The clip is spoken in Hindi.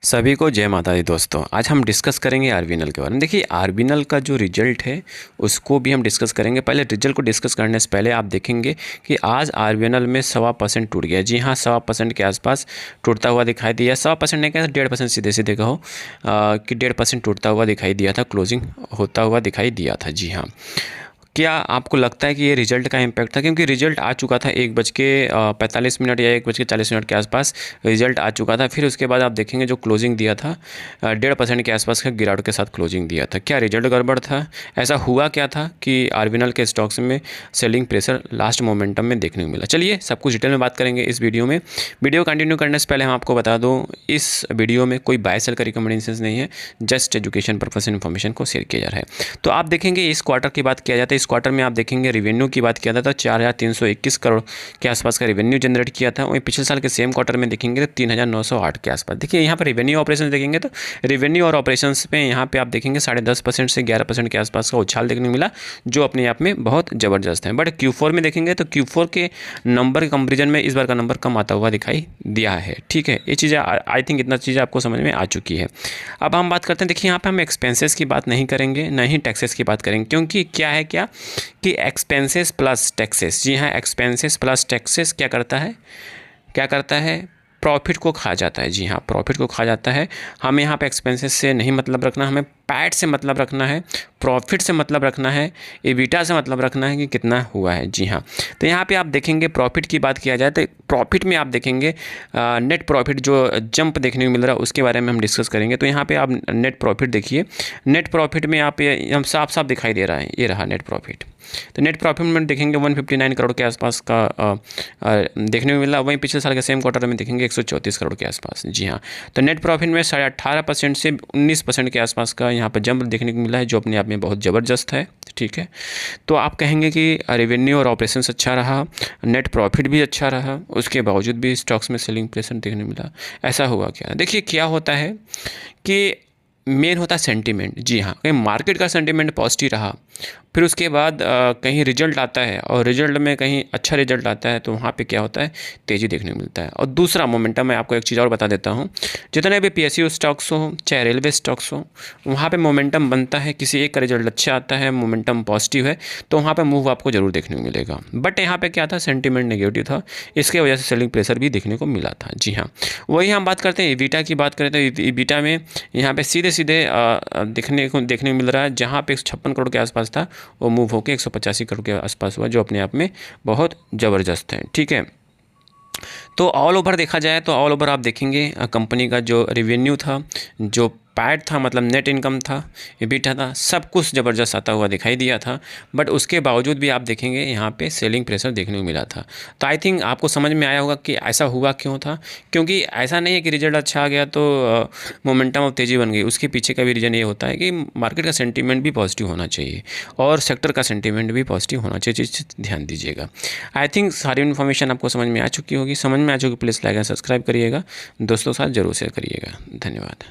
सभी को जय माता दी दोस्तों। आज हम डिस्कस करेंगे आरबीएनएल के बारे में। देखिए आरबीएनएल का जो रिजल्ट है उसको भी हम डिस्कस करेंगे। पहले रिजल्ट को डिस्कस करने से पहले आप देखेंगे कि आज आरबीएनएल में 1.25% टूट गया। जी हाँ, 1.25% के आसपास टूटता हुआ दिखाई दिया। 1.25% नहीं कहा, 1.5% सीधे सीधे कहो कि 1.5% टूटता हुआ दिखाई दिया था, क्लोजिंग होता हुआ दिखाई दिया था। जी हाँ, क्या आपको लगता है कि ये रिजल्ट का इम्पैक्ट था? क्योंकि रिजल्ट आ चुका था 1:45 या 1:40 के आसपास रिजल्ट आ चुका था। फिर उसके बाद आप देखेंगे जो क्लोजिंग दिया था 1.5% के आसपास का गिरावट के साथ क्लोजिंग दिया था। क्या रिजल्ट गड़बड़ था? ऐसा हुआ क्या था कि आरबीएनएल के स्टॉक्स में सेलिंग प्रेशर लास्ट मोमेंटम में देखने को मिला? चलिए सब कुछ डिटेल में बात करेंगे इस वीडियो में। वीडियो कंटिन्यू करने से पहले हम आपको बता दूँ, इस वीडियो में कोई बाय सेल का रिकमेंडेशन नहीं है, जस्ट एजुकेशन पर्पस से इन्फॉर्मेशन को शेयर किया जा रहा है। तो आप देखेंगे इस क्वार्टर की बात किया जाता है, इस क्वार्टर में आप देखेंगे रेवेन्यू की बात किया था तो 4,321 करोड़ के आसपास का रेवेन्यू जनरेट किया था। वहीं पिछले साल के सेम क्वार्टर में देखेंगे तो 3,908 के आसपास। देखिए यहाँ पर रेवेन्यू ऑपरेशन देखेंगे तो रेवेन्यू और ऑपरेशंस पे यहाँ पे आप देखेंगे 10.5% से 11% के आसपास का उछाल देखने को मिला, जो अपने आप में बहुत ज़बरदस्त है। बट Q4 में देखेंगे तो Q4 के नंबर के कंपेरिजन में इस बार का नंबर कम आता हुआ दिखाई दिया है। ठीक है, ये चीज़ें आई थिंक इतना चीज़ें आपको समझ में आ चुकी है। अब हम बात करते हैं, देखिए यहाँ पे हम एक्सपेंसेस की बात नहीं करेंगे, ना ही टैक्सेस की बात करेंगे, क्योंकि क्या है कि एक्सपेंसेस प्लस टैक्सेस, जी हाँ, एक्सपेंसेस प्लस टैक्सेस क्या करता है प्रॉफिट को खा जाता है। जी हाँ, प्रॉफिट को खा जाता है। हमें यहाँ पे एक्सपेंसेस से नहीं मतलब रखना, हमें पैट से मतलब रखना है, प्रॉफिट से मतलब रखना है, एबिटा से मतलब रखना है कि कितना हुआ है। जी हाँ, तो यहाँ पे आप देखेंगे प्रॉफिट की बात किया जाए तो प्रॉफिट में आप देखेंगे नेट प्रॉफिट जो जंप देखने को मिल रहा है उसके बारे में हम डिस्कस करेंगे। तो यहाँ पे आप नेट प्रॉफिट देखिए, नेट प्रॉफिट में आप हम साफ साफ दिखाई दे रहा है, ये रहा नेट प्रॉफिट। तो नेट प्रॉफिट में देखेंगे 159 करोड़ के आसपास का देखने को मिला। वहीं पिछले साल के सेम क्वार्टर में देखेंगे 134 करोड़ के आसपास। जी हाँ, तो नेट प्रॉफिट में 18.5% से 19% के आसपास का यहाँ पर जंप देखने को मिला है, जो अपने आप में बहुत ज़बरदस्त है। ठीक है, तो आप कहेंगे कि रेवेन्यू और ऑपरेशंस अच्छा रहा, नेट प्रॉफिट भी अच्छा रहा, उसके बावजूद भी स्टॉक्स में सेलिंग प्रेशर देखने को मिला। ऐसा हुआ क्या? देखिए क्या होता है कि मेन होता है सेंटीमेंट। जी हाँ, कहीं मार्केट का सेंटीमेंट पॉजिटिव रहा, फिर उसके बाद कहीं रिजल्ट आता है और रिजल्ट में कहीं अच्छा रिजल्ट आता है तो वहाँ पे क्या होता है, तेज़ी देखने को मिलता है। और दूसरा मोमेंटम, मैं आपको एक चीज़ और बता देता हूँ, जितने भी PSU स्टॉक्स हो चाहे रेलवे स्टॉक्स हो, वहाँ पे मोमेंटम बनता है। किसी एक का रिजल्ट अच्छा आता है, मोमेंटम पॉजिटिव है, तो वहाँ पर मूव आपको जरूर देखने को मिलेगा। बट यहाँ पर क्या था, सेंटीमेंट नेगेटिव था, इसके वजह से सेलिंग प्रेशर भी देखने को मिला था। जी हाँ, वही हम बात करते हैं एबिटा की बात करें तो एबिटा में यहाँ पे सीधे देखने को मिल रहा है, जहाँ पे 156 करोड़ के आसपास था वो मूव होकर 185 करोड़ के आसपास हुआ, जो अपने आप में बहुत ज़बरदस्त है। ठीक है, तो ऑल ओवर देखा जाए तो ऑल ओवर आप देखेंगे कंपनी का जो रेवेन्यू था, जो पैट था, मतलब नेट इनकम था, एबिटा था, सब कुछ ज़बरदस्त आता हुआ दिखाई दिया था। बट उसके बावजूद भी आप देखेंगे यहाँ पे सेलिंग प्रेशर देखने को मिला था। तो आई थिंक आपको समझ में आया होगा कि ऐसा हुआ क्यों था। क्योंकि ऐसा नहीं है कि रिजल्ट अच्छा आ गया तो मोमेंटम और तेज़ी बन गई, उसके पीछे का भी रीज़न ये होता है कि मार्केट का सेंटीमेंट भी पॉजिटिव होना चाहिए और सेक्टर का सेंटीमेंट भी पॉजिटिव होना चाहिए। ध्यान दीजिएगा। आई थिंक सारी इन्फॉर्मेशन आपको समझ में आ चुकी होगी। समझ में आ चुकी, प्लीज़ लाइक एंड सब्सक्राइब करिएगा, दोस्तों के साथ जरूर शेयर करिएगा। धन्यवाद।